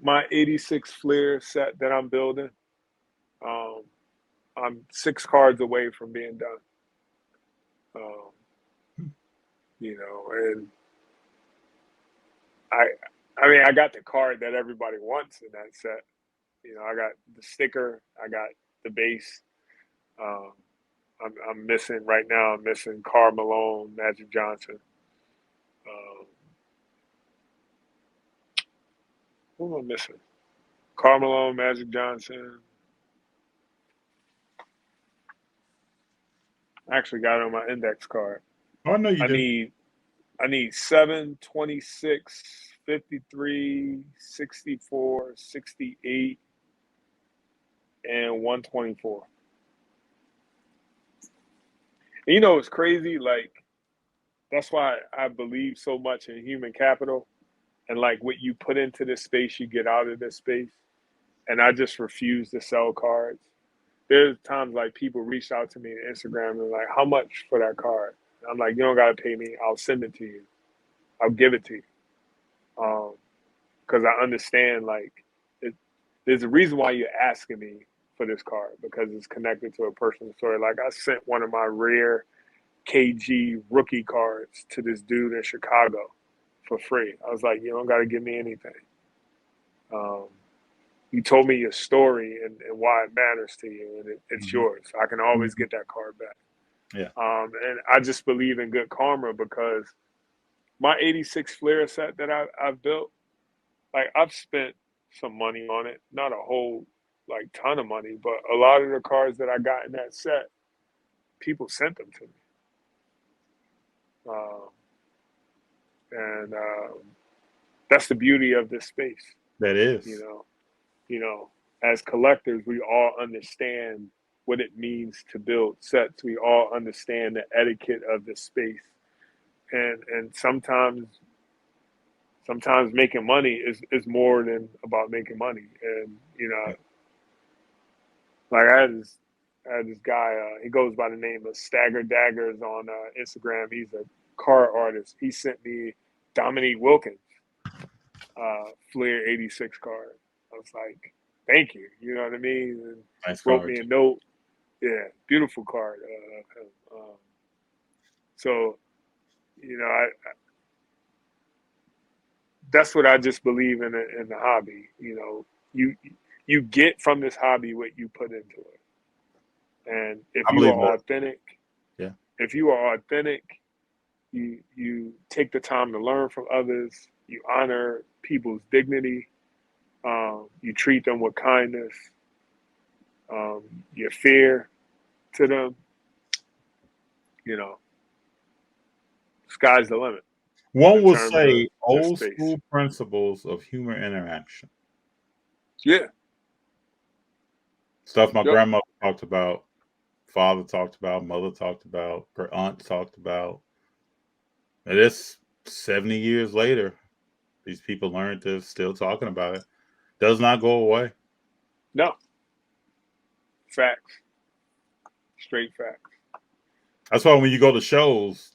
my '86 Fleer set that I'm building. Um, I'm 6 cards away from being done. Um, and I, I mean, I got the card that everybody wants in that set. I got the sticker, I got the base. Um, I'm missing right now. I'm missing Karl Malone, Magic Johnson. Um, who am I missing? Karl Malone, Magic Johnson. I actually got it on my index card. Oh, I know you I do. need I need 7, 26, 53, 64, 68, and 124. And it's crazy. Like, that's why I believe so much in human capital and like what you put into this space, you get out of this space. And I just refuse to sell cards. There's times like people reach out to me on Instagram and like, how much for that card? And I'm like, you don't got to pay me. I'll send it to you. I'll give it to you. Because I understand like it, there's a reason why you're asking me for this card because it's connected to a personal story. Like I sent one of my rare KG rookie cards to this dude in Chicago for free. I was like, you don't got to give me anything. Um, you told me your story and why it matters to you, and it's Mhm. yours. I can always Mhm. get that card back. Yeah, And I just believe in good karma because my '86 Flair set that I've built, like I've spent some money on it, not a whole like ton of money, but a lot of the cards that I got in that set, people sent them to me. Um, and That's the beauty of this space. that You is. know, you know, as collectors, we all understand what it means to build sets. We all understand the etiquette of the space, and sometimes making money is more than about making money. And Yeah. like I had this guy. He goes by the name of Stagger Daggers on Instagram. He's a car artist. He sent me Dominique Wilkins Flair '86 card. I was like, thank you. You know what I mean? And Nice wrote card me a too. note. Yeah, beautiful card. So that's what I just believe in the hobby. You get from this hobby what you put into it, and I believe that. Yeah. if you are authentic, you take the time to learn from others. You honor people's dignity. You treat them with kindness. You're fair to them. You know, sky's the limit One in will terms of say this old space. school principles of human interaction. Yeah. Stuff my Yep. grandmother talked about, father talked about, mother talked about, her aunt talked about. And it's 70 years later. These people learned this, still talking about it. Does not go away. No. Facts. Straight facts. That's why when you go to shows,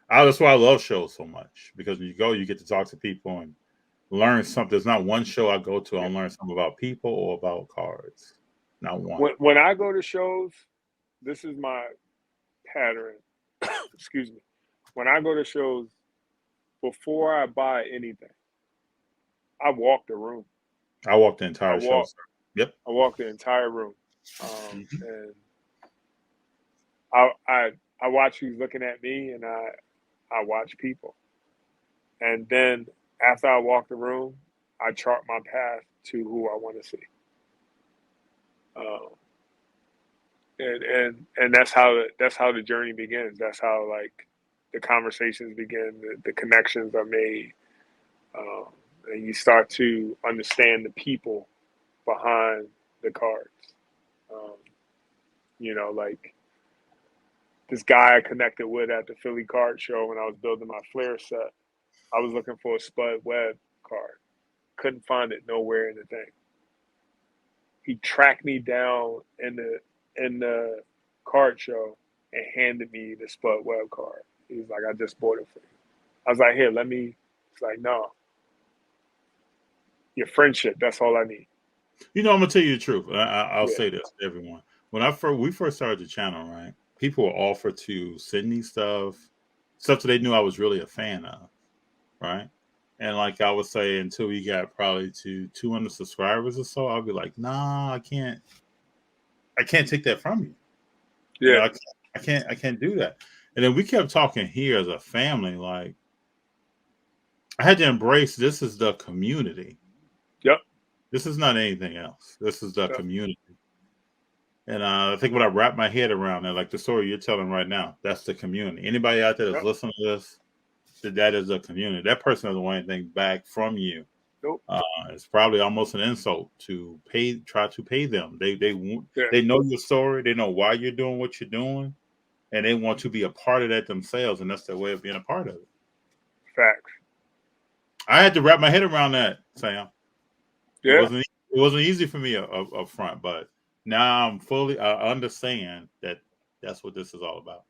that's why I love shows so much because when you go, you get to talk to people and learn something. There's not one show I go to, Yeah. I'll learn something about people or about cards. Not one. When I go to shows, this is my pattern. Excuse me. When I go to shows, before I buy anything, I walk the room. I walked the I entire show. walk. Sir. Yep. I walk the entire room, Mhm. and I watch who's looking at me, and I watch people, and then after I walk the room, I chart my path to who I want to see. Um, and that's how the journey begins. That's how like the conversations begin, the connections are made, um, and you start to understand the people behind the cards. Um, like this guy I connected with at the Philly Card Show when I was building my Flair set. I was looking for a Spud Webb card, couldn't find it nowhere in the thing. He tracked me down in the card show and handed me the Spud Webb card. He was like, I just bought it for you. I was like, here, let me. It's like, no. your friendship. That's all I need. I'm gonna tell you the truth. I'll Yeah. say this to everyone. When we first started the channel, right? People were offered to send me stuff that they knew I was really a fan of, right? And like I would say, until we got probably to 200 subscribers or so, I'll be like, nah, I can't take that from you. Yeah. I can't do that. And then we kept talking here as a family. Like, I had to embrace this is the community. Yep. This is not anything else. This is the Yep. community. And I think when I wrap my head around it, like the story you're telling right now, that's the community. Anybody out there that's Yep. listening to this, that is the community. That person doesn't want anything back from you. Nope. It's probably almost an insult to try to pay them. They Yeah. they know your story. They know why you're doing what you're doing, and they want to be a part of that themselves. And that's their way of being a part of it. Facts. I had to wrap my head around that, Sam. Yeah. It wasn't easy for me up front, but now I understand that that's what this is all about.